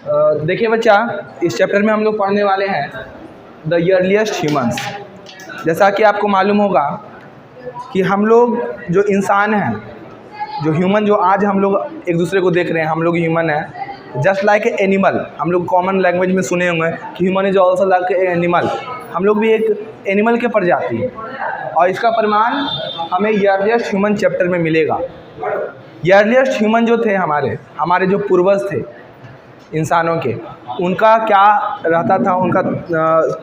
देखिए बच्चा, इस चैप्टर में हम लोग पढ़ने वाले हैं द अर्लीस्ट ह्यूमंस। जैसा कि आपको मालूम होगा कि हम लोग जो इंसान हैं, जो ह्यूमन, जो आज हम लोग एक दूसरे को देख रहे हैं, हम लोग ह्यूमन हैं जस्ट लाइक ए एनिमल। हम लोग कॉमन लैंग्वेज में सुने होंगे कि human is also like a animal. हम लोग भी एक एनिमल के प्रजाति है और इसका प्रमाण हमें अर्लीस्ट ह्यूमन चैप्टर में मिलेगा। अर्लीस्ट ह्यूमन जो थे, हमारे जो पूर्वज थे इंसानों के, उनका क्या रहता था, उनका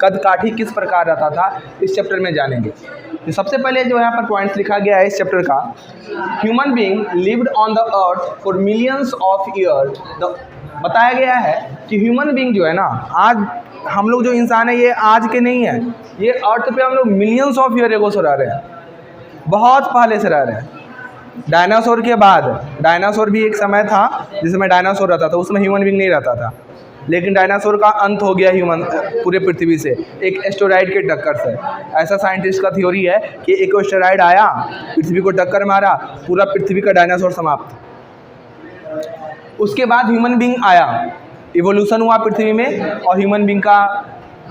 कद काठी किस प्रकार रहता था, इस चैप्टर में जानेंगे। तो सबसे पहले जो यहाँ पर पॉइंट्स लिखा गया है इस चैप्टर का, human being lived on the earth for millions of years. बताया गया है कि ह्यूमन बीइंग जो है ना, आज हम लोग जो इंसान है ये आज के नहीं है, ये अर्थ पे हम लोग मिलियंस ऑफ ईयर एगो से रह रहे हैं, बहुत पहले से रह रहे हैं। डायनासोर के बाद, डायनासोर भी एक समय था जिसमें डायनासोर रहता था, उसमें ह्यूमन बीइंग नहीं रहता था, लेकिन डायनासोर का अंत हो गया ह्यूमन पूरे पृथ्वी से एक एस्टेरॉइड के टक्कर से। ऐसा साइंटिस्ट का थ्योरी है कि एक एस्टेरॉइड आया, पृथ्वी को टक्कर मारा, पूरा पृथ्वी का डायनासोर समाप्त। उसके बाद ह्यूमन बीइंग आया, इवोल्यूशन हुआ पृथ्वी में और ह्यूमन बीइंग का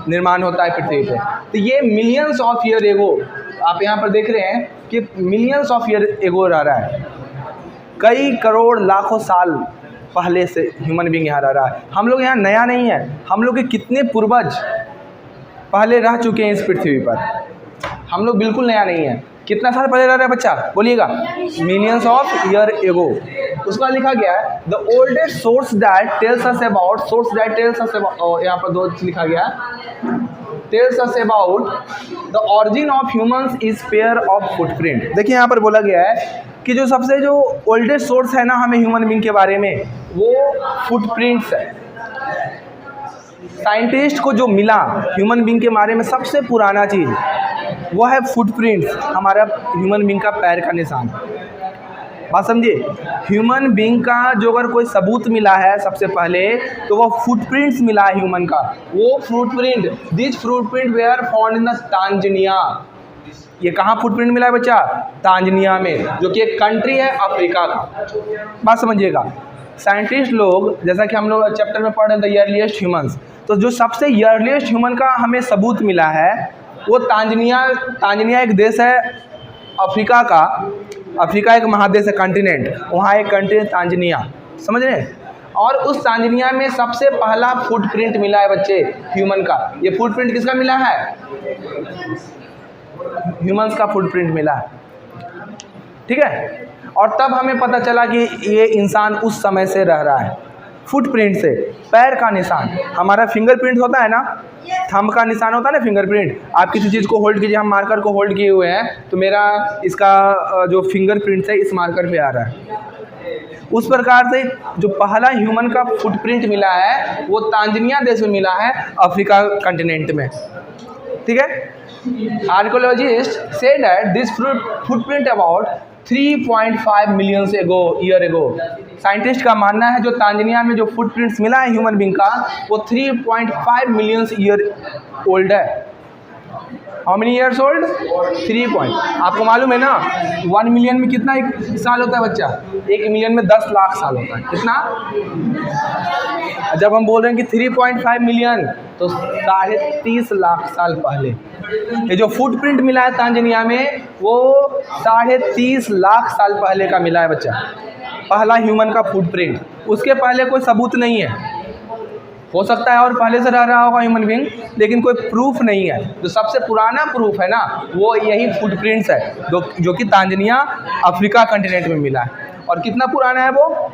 निर्माण होता है पृथ्वी पे। तो ये मिलियंस ऑफ ईयर एगो आप यहाँ पर देख रहे हैं कि मिलियंस ऑफ ईयर एगो रह रहा है, कई करोड़ लाखों साल पहले से ह्यूमन बीइंग यहाँ रह रहा है। हम लोग यहाँ नया नहीं है, हम लोग के कितने पूर्वज पहले रह चुके हैं इस पृथ्वी पर, हम लोग बिल्कुल नया नहीं है। कितना साल पहले रह रहा है बच्चा, बोलिएगा? Millions of year ago. उसका लिखा गया है the oldest source that tells us about, यहाँ पर दो लिखा गया, tells us about the origin of humans is pair of footprint. देखिए यहाँ पर बोला गया है कि जो सबसे जो ओल्डेस्ट सोर्स है ना हमें ह्यूमन बीइंग के बारे में, वो फुटप्रिंट्स है। साइंटिस्ट को जो मिला ह्यूमन बीइंग के बारे में सबसे पुराना चीज़ वो है फुटप्रिंट्स, हमारा ह्यूमन बीइंग का पैर का निशान। बात समझिए, ह्यूमन बीइंग का जो अगर कोई सबूत मिला है सबसे पहले तो वो फुटप्रिंट्स मिला है ह्यूमन का। वो footprint, this footprint were found in the Tanzania. ये कहाँ फुटप्रिंट मिला है बच्चा? तांजानिया में, जो कि एक कंट्री है अफ्रीका का। बात समझिएगा, साइंटिस्ट लोग, जैसा कि हम लोग चैप्टर में पढ़ रहे थे अर्लीस्ट ह्यूमंस, तो जो सबसे अर्लीस्ट ह्यूमन का हमें सबूत मिला है वो तांजानिया एक देश है अफ्रीका का। अफ्रीका एक महादेश है, कॉन्टिनेंट, वहाँ एक कंट्री है तांजानिया, समझ रहे हैं? और उस तांजानिया में सबसे पहला फुटप्रिंट मिला है बच्चे ह्यूमन का। ये फुटप्रिंट किसका मिला है? ह्यूमंस का फुटप्रिंट मिला है, ठीक है। और तब हमें पता चला कि ये इंसान उस समय से रह रहा है। फुटप्रिंट से पैर का निशान, हमारा फिंगरप्रिंट होता है ना, थंब का निशान होता है ना फिंगरप्रिंट। आप किसी चीज़ को होल्ड कीजिए, हम मार्कर को होल्ड किए हुए हैं तो मेरा इसका जो फिंगरप्रिंट है इस मार्कर पे आ रहा है। उस प्रकार से जो पहला ह्यूमन का फुटप्रिंट मिला है वो तांजानिया देश में मिला है, अफ्रीका कॉन्टिनेंट में, ठीक है। Archaeologist say that this footprint about 3.5 million year ago. Scientist का मानना है जो तांजानिया में जो फुटप्रिंट्स मिला है ह्यूमन बीइंग का वो 3.5 मिलियन ईयर ओल्ड है। How many years old? 3 आपको मालूम है ना 1 मिलियन में कितना एक साल होता है बच्चा? 1 मिलियन में 10 लाख साल होता है। कितना? जब हम बोल रहे हैं कि 3.5 मिलियन तो 30.5 लाख साल पहले ये जो फुटप्रिंट मिला है तांजानिया में वो 30.5 लाख साल पहले का मिला है बच्चा, पहला ह्यूमन का फुटप्रिंट। उसके पहले कोई सबूत नहीं है, हो सकता है और पहले से रह रहा होगा ह्यूमन बीइंग, लेकिन कोई प्रूफ नहीं है। जो सबसे पुराना प्रूफ है ना वो यही फुटप्रिंट्स है जो कि तांजानिया अफ्रीका कॉन्टिनेंट में मिला है। और कितना पुराना है वो?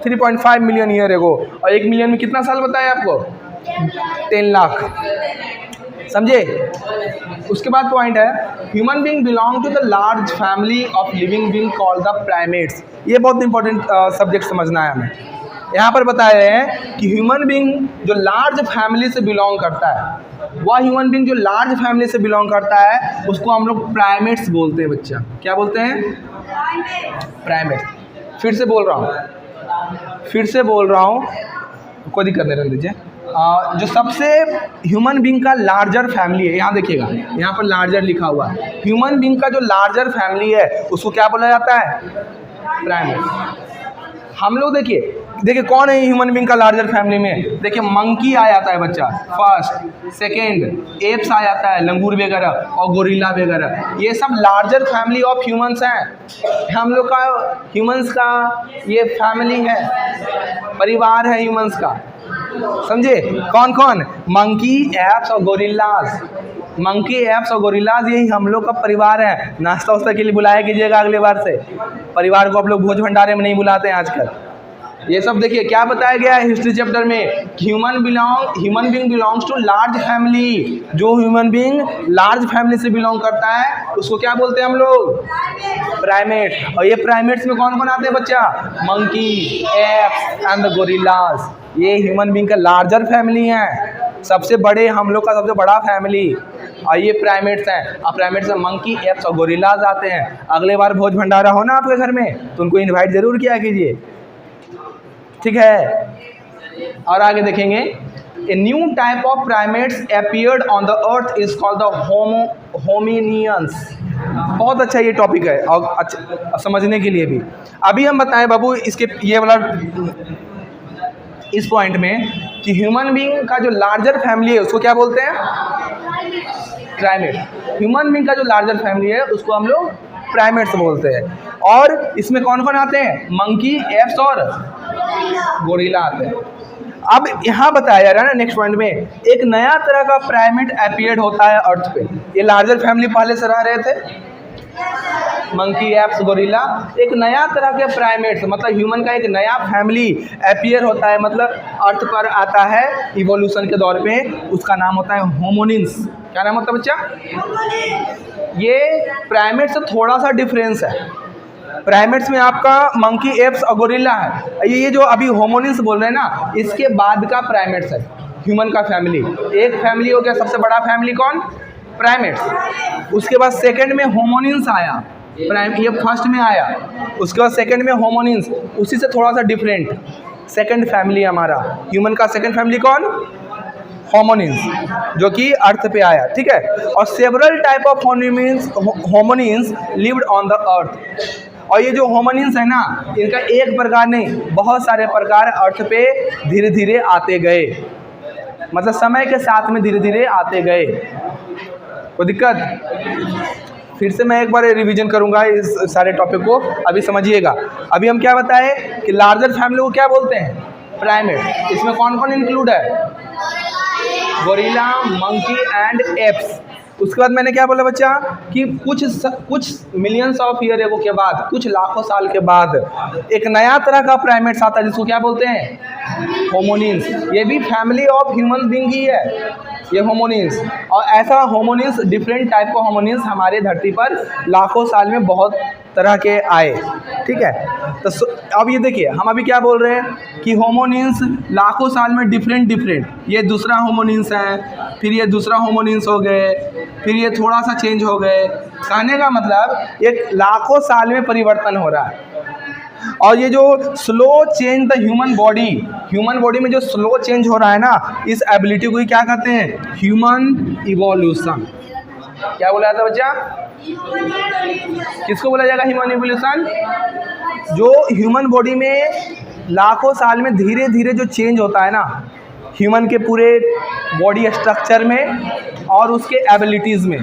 3.5 मिलियन ईयर एगो। और 1 मिलियन में कितना साल बताया आपको? 10 लाख, समझे? उसके बाद पॉइंट है human being belong to the large family of living being called the primates. ये बहुत इंपॉर्टेंट सब्जेक्ट समझना है हमें। यहाँ पर बताया है कि ह्यूमन बीइंग जो लार्ज फैमिली से बिलोंग करता है, वह ह्यूमन बीइंग जो लार्ज फैमिली से बिलोंग करता है उसको हम लोग प्राइमेट्स बोलते हैं बच्चा। क्या बोलते हैं? प्राइमेट्स। फिर से बोल रहा हूँ, कोई दिक्कत नहीं, रख दीजिए। जो सबसे ह्यूमन बीइंग का लार्जर फैमिली है, यहाँ देखिएगा, यहाँ पर लार्जर लिखा हुआ है। ह्यूमन बीइंग का जो लार्जर फैमिली है उसको क्या बोला जाता है? प्राइमेट्स। हम लोग देखिए देखिए कौन है ह्यूमन बींग का लार्जर फैमिली में? देखिए मंकी आ जाता है बच्चा फर्स्ट, सेकेंड एप्स आ जाता है, लंगूर वगैरह और गोरिल्ला वगैरह। ये सब लार्जर फैमिली ऑफ ह्यूमंस हैं। हम लोग का ह्यूमंस का ये फैमिली है, परिवार है ह्यूमंस का, समझे? कौन कौन? मंकी, एप्स और गोरिल्लाज। मंकी, एप्स और गोरिल्लाज यही हम लोग का परिवार है। नाश्ता वास्ता के लिए बुलाया कीजिएगा अगले बार से। परिवार को आप लोग भोज भंडारे में नहीं बुलाते हैं आजकल। ये सब देखिए क्या बताया गया है हिस्ट्री चैप्टर में, human being belongs to large family. जो ह्यूमन बींग लार्ज फैमिली से बिलोंग करता है उसको क्या बोलते हैं हम लोग? प्राइमेट। और ये प्राइमेट्स में कौन कौन आते हैं बच्चा? Monkey, apps and the gorillas. ये ह्यूमन बींग का लार्जर फैमिली है, सबसे बड़े, हम लोग का सबसे बड़ा फैमिली। और ये प्राइमेट्स हैं। अब प्राइमेट्स में मंकी, एप्स और गोरिल्लाज आते हैं। अगले बार भोज भंडारा हो ना आपके घर में तो उनको इनवाइट ज़रूर किया कीजिए, ठीक है? और आगे देखेंगे, a new type of primates appeared on the earth is called the hominians. बहुत अच्छा ये टॉपिक है और अच्छा समझने के लिए भी। अभी हम बताएं बाबू इसके ये वाला इस पॉइंट में कि ह्यूमन बींग का जो लार्जर फैमिली है उसको क्या बोलते हैं? प्राइमेट। ह्यूमन बींग का जो लार्जर फैमिली है उसको हम लोग प्राइमेट्स बोलते हैं। और इसमें कौन कौन आते हैं? मंकी, एप्स और गोरिल्ला आते हैं। अब यहाँ बताया जा रहा है ना नेक्स्ट पॉइंट में, एक नया तरह का प्राइमेट अपीयर्ड होता है अर्थ पे। ये लार्जर फैमिली पहले से रह रहे थे, मंकी, एप्स, गोरिल्ला। एक नया तरह के प्राइमेट्स मतलब ह्यूमन का एक नया फैमिली अपीयर होता है, मतलब अर्थ पर आता है इवोल्यूशन के दौर पे। उसका नाम होता है होमोनिन्स। क्या नाम होता है बच्चा? ये प्राइमेट से थोड़ा सा डिफरेंस है। प्राइमेट्स में आपका मंकी, एप्स और गोरिल्ला है। ये जो अभी होमोनिन्स बोल रहे हैं ना, इसके बाद का प्राइमेट्स है ह्यूमन का फैमिली। एक फैमिली हो गया सबसे बड़ा फैमिली कौन? प्राइमेट्स। उसके बाद सेकंड में होमोनिन्स आया, ये फर्स्ट में आया। उसके बाद सेकंड में होमोनिन्स, उसी से थोड़ा सा डिफरेंट सेकंड फैमिली हमारा ह्यूमन का। सेकंड फैमिली कौन? होमोनिन्स, जो कि अर्थ पे आया, ठीक है? और several type of होमोनिन्स lived on the अर्थ। और ये जो होमोनिन्स है ना, इनका एक प्रकार नहीं, बहुत सारे प्रकार अर्थ पे धीरे धीरे आते गए, मतलब समय के साथ में धीरे धीरे आते गए। कोई दिक्कत? फिर से मैं एक बार रिवीजन करूंगा इस सारे टॉपिक को, अभी समझिएगा। अभी हम क्या बताए कि लार्जर फैमिली को क्या बोलते हैं? प्राइमेट। इसमें कौन कौन इंक्लूड है? Gorilla, monkey and apps. उसके बाद मैंने क्या बोला बच्चा कि कुछ मिलियंस ऑफ ईयर एगो के बाद, कुछ लाखों साल के बाद एक नया तरह का प्राइमेट्स आता है जिसको क्या बोलते हैं? होमोनिन्स। ये भी फैमिली ऑफ ह्यूमन बीइंग ही है ये होमोनिन्स। और ऐसा होमोनिन्स, डिफरेंट टाइप का होमोनिन्स हमारे धरती पर लाखों साल में बहुत तरह के आए, ठीक है? तो अब ये देखिए हम अभी क्या बोल रहे हैं कि होमोनिन्स लाखों साल में डिफरेंट, ये दूसरा होमोनिन्स है, फिर ये दूसरा होमोनिन्स हो गए, फिर ये थोड़ा सा चेंज हो गए। कहने का मतलब एक लाखों साल में परिवर्तन हो रहा है। और ये जो slow change the human body में जो स्लो चेंज हो रहा है ना, इस एबिलिटी को ही क्या कहते हैं? Human evolution. क्या बोला जाता है बच्चा? किसको बोला जाएगा ह्यूमन इवोल्यूशन? जो ह्यूमन बॉडी में लाखों साल में धीरे धीरे जो चेंज होता है ना, ह्यूमन के पूरे बॉडी स्ट्रक्चर में और उसके एबिलिटीज़ में,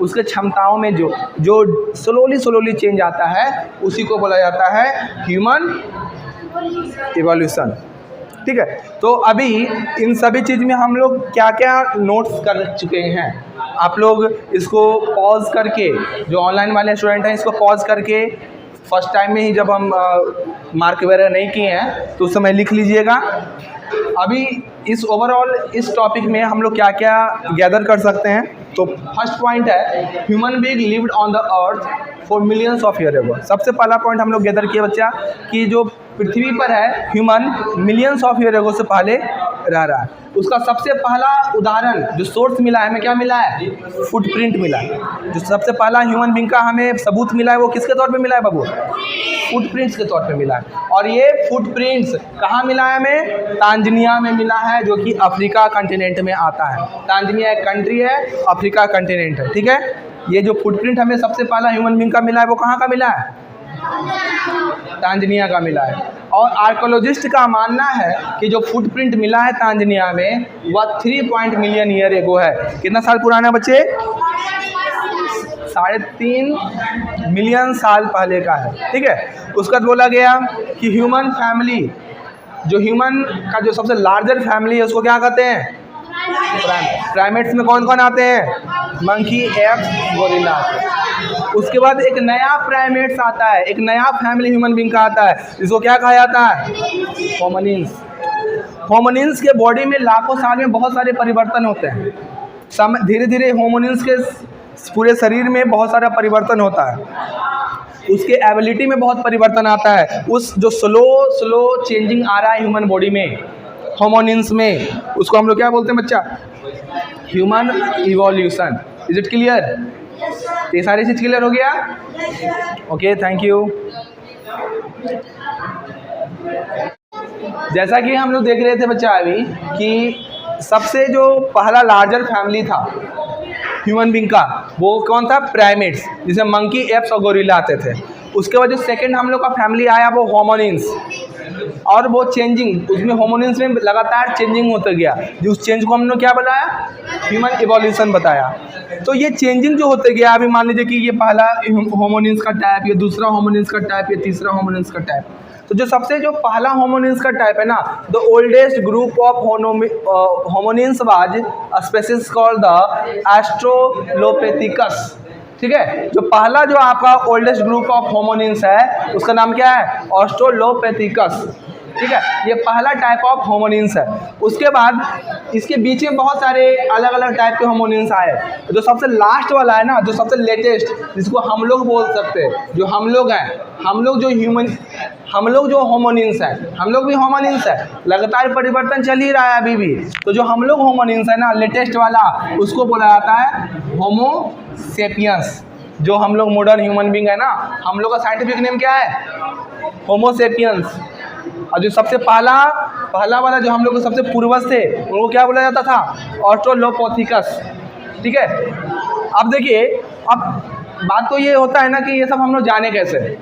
उसके क्षमताओं में जो स्लोली चेंज आता है, उसी को बोला जाता है ह्यूमन इवोल्यूशन, ठीक है? तो अभी इन सभी चीज़ में हम लोग क्या क्या नोट्स कर चुके हैं, आप लोग इसको पॉज करके, जो ऑनलाइन वाले स्टूडेंट हैं इसको पॉज करके फर्स्ट टाइम में ही जब हम मार्क वगैरह नहीं किए हैं तो उस समय लिख लीजिएगा। अभी इस ओवरऑल इस टॉपिक में हम लोग क्या क्या गैदर कर सकते हैं। तो फर्स्ट पॉइंट है human being lived on the earth for millions of year ago. सबसे पहला पॉइंट हम लोग गैदर किए बच्चा कि जो पृथ्वी पर है human millions of year ago से पहले रह रहा है। उसका सबसे पहला उदाहरण जो सोर्स मिला है, हमें क्या मिला है? फुटप्रिंट मिला है। जो सबसे पहला ह्यूमन बीइंग का हमें सबूत मिला है वो किसके तौर पे मिला है बाबू? फुटप्रिंट्स के तौर पे मिला है। और ये फुटप्रिंट्स कहाँ मिला है हमें? तांजानिया में मिला है, जो कि अफ्रीका कंटिनेंट में आता है। तांजानिया एक कंट्री है, अफ्रीका कंटिनेंट है, ठीक है? ये जो फुटप्रिंट हमें सबसे पहला ह्यूमन बीइंग का मिला है वो कहाँ का मिला है? तांजानिया का मिला है। और आर्कोलॉजिस्ट का मानना है कि जो फुटप्रिंट मिला है तांजानिया में वह 3 मिलियन ईयर एगो है। कितना साल पुराना बच्चे? 3.5 मिलियन साल पहले का है। ठीक है। उसके बाद बोला गया कि ह्यूमन फैमिली, जो ह्यूमन का जो सबसे लार्जर फैमिली है उसको क्या कहते हैं? प्राइमेट्स में कौन कौन आते हैं? Monkey, apps, gorilla. उसके बाद एक नया प्राइमेट्स आता है, एक नया फैमिली ह्यूमन बीइंग का आता है, इसको क्या कहा जाता है? होमिनिन्स। होमिनिन्स के बॉडी में लाखों साल में बहुत सारे परिवर्तन होते हैं। धीरे धीरे होमिनिन्स के पूरे शरीर में बहुत सारा परिवर्तन होता है, उसके एबिलिटी में बहुत परिवर्तन आता है। उस जो स्लो चेंजिंग आ रहा है ह्यूमन बॉडी में, होमिनिन्स में, उसको हम लोग क्या बोलते हैं बच्चा? Human evolution. Is it clear? ये सारी चीज़ क्लियर हो गया? Okay, thank you. जैसा कि हम लोग देख रहे थे बच्चा अभी कि सबसे जो पहला लार्जर फैमिली था ह्यूमन बीइंग का वो कौन था? प्राइमेट्स, जिसमें मंकी, एप्स और गोरिल्ला आते थे। उसके बाद जो सेकंड हम लोग का फैमिली आया वो होमिनिन्स, और वो चेंजिंग, उसमें होमिनिन्स में लगातार चेंजिंग होता गया। जो उस चेंज को हमने क्या बताया? ह्यूमन इवोल्यूशन बताया। तो ये चेंजिंग जो होते गया, अभी मान लीजिए कि ये पहला होमिनिन्स का टाइप, ये दूसरा होमिनिन्स का टाइप, ये तीसरा होमिनिन्स का टाइप। तो जो सबसे जो पहला होमिनिन्स का टाइप है ना, the oldest group of hominins was species called the Australopithecus. ठीक है। जो पहला जो आपका ओल्डेस्ट ग्रुप ऑफ होमिनिन्स है उसका नाम क्या है? ऑस्ट्रेलोपिथेकस। ठीक है। ये पहला टाइप ऑफ होमिनिन्स है। उसके बाद इसके बीच में बहुत सारे अलग अलग टाइप के होमिनिन्स आए। जो सबसे लास्ट वाला है ना, जो सबसे लेटेस्ट, जिसको हम लोग बोल सकते हैं, जो हम लोग हैं, हम लोग जो होमिनिन्स हैं, हम लोग भी होमिनिन्स है, लगातार परिवर्तन चल ही रहा है अभी भी। तो जो हम लोग होमिनिन्स है ना, लेटेस्ट वाला, उसको बोला जाता है होमो सेपियंस। जो हम लोग मॉडर्न ह्यूमन बीइंग है ना, हम लोग का साइंटिफिक नेम क्या है? होमो सेपियंस। और जो सबसे पहला वाला जो हम लोग के सबसे पूर्वज थे उनको क्या बोला जाता था? ऑस्ट्रेलोपिथेकस। ठीक है। अब देखिए, अब बात तो ये होता है ना कि ये सब हम लोग जाने कैसे?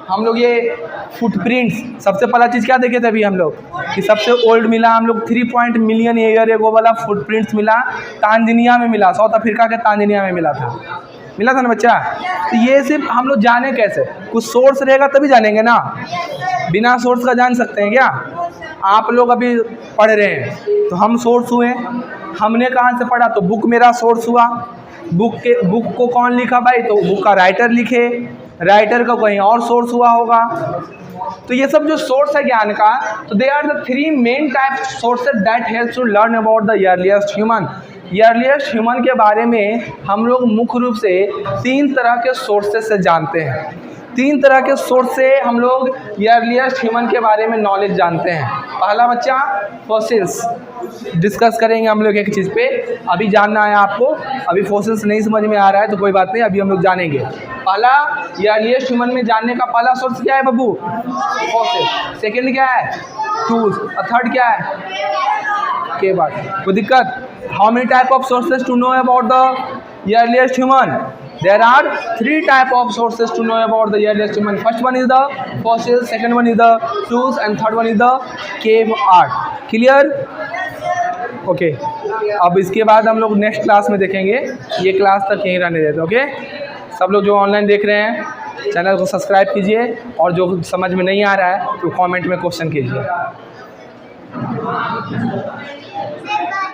हम लोग ये फुटप्रिंट्स, सबसे पहला चीज़ क्या देखे थे अभी हम लोग कि सबसे ओल्ड मिला हम लोग 3 मिलियन ईयर एगो वाला फुटप्रिंट्स मिला, तांजानिया में मिला, साउथ अफ्रीका के तांजानिया में मिला था ना बच्चा। तो ये सिर्फ हम लोग जाने कैसे? कुछ सोर्स रहेगा तभी जानेंगे ना, बिना सोर्स का जान सकते हैं क्या? आप लोग अभी पढ़ रहे हैं तो हम सोर्स हुए, हमने कहाँ से पढ़ा? तो बुक मेरा सोर्स हुआ। बुक को कौन लिखा भाई? तो बुक का राइटर लिखे, राइटर का कहीं और सोर्स हुआ होगा। तो ये सब जो सोर्स है ज्ञान का, तो they are the 3 main type sources that help to learn about the earliest human. Earliest human के बारे में हम लोग मुख्य रूप से 3 तरह के सोर्सेज से जानते हैं। 3 तरह के सोर्स से हम लोग अर्लीस्ट ह्यूमन के बारे में नॉलेज जानते हैं। पहला बच्चा फॉसिल्स, डिस्कस करेंगे हम लोग एक चीज़ पे, अभी जानना है आपको। अभी फॉसिल्स नहीं समझ में आ रहा है तो कोई बात नहीं, अभी हम लोग जानेंगे। पहला अर्लीस्ट ह्यूमन में जानने का पहला सोर्स क्या है बब्बू? फॉसिल। सेकेंड क्या है? टूल्स। और थर्ड क्या है? के बाद कोई दिक्कत? How many type of sources to know about the earliest human? There are 3 type of sources to know about the earliest human. First one is the fossils, second one is the tools, and third one is the cave art. Clear? Okay. अब इसके बाद हम लोग next class में देखेंगे। ये class तक यहीं रहने देते। ओके। सब लोग जो ऑनलाइन देख रहे हैं चैनल को सब्सक्राइब कीजिए, और जो समझ में नहीं आ रहा है तो कमेंट में क्वेश्चन कीजिए।